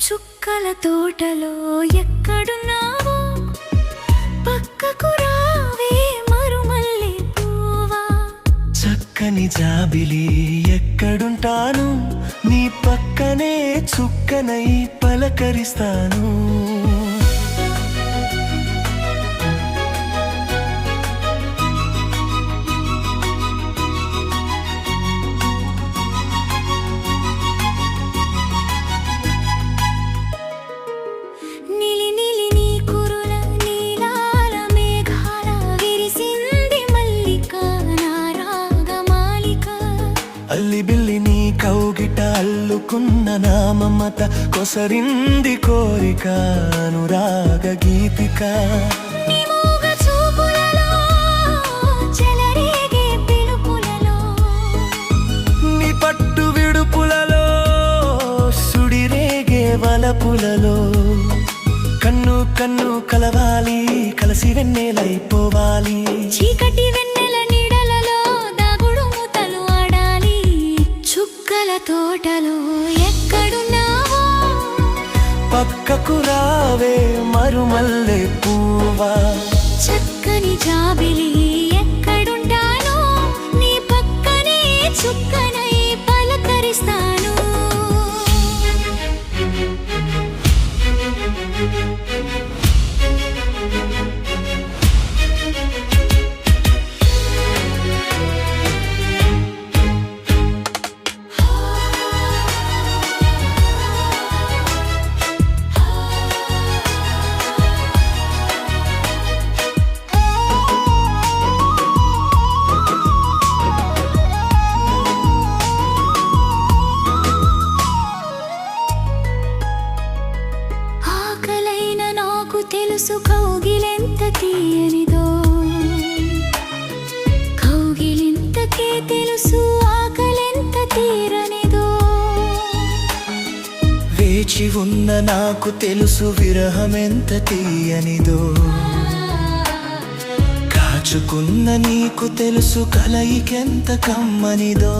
చుక్కల తోటలో ఎక్కడున్నావో పక్కకు రావే మరుమల్లె పువ్వా. చక్కని జాబిలి ఎక్కడుంటాను, నీ పక్కనే చుక్కనై పలకరిస్తాను. అల్లిబిల్లి నీ కౌగిట అల్లుకున్న నా మమత, కొసరింది కోరిక అనురాగ గీతిక. నీ పట్టు విడుపులలో సుడిరేగే వలపులలో, కన్ను కన్ను కలవాలి కలిసి వెన్నెలైపోవాలి. చీకటి వెన్నెల నీడలలో దాగుడు మూతలు ఆడాలి. చుక్కల తోటలో ఎక్కడున్నావో పక్కకు రావే మరుమల్లె పువ్వా. చక్కని జాబిలి ఎక్కడుంటానో నీ పక్కనే చుక్కనై పలకరిస్తాను. తెలుసు కౌగిలెంత తీయనిదో, కౌగిలింతకే తెలుసు ఆకలెంత తీరనిదో. వేచి ఉన్న నాకు తెలుసు విరహమెంత తీయనిదో, కాచుకున్న నీకు తెలుసు కలయికెంత కమ్మనిదో.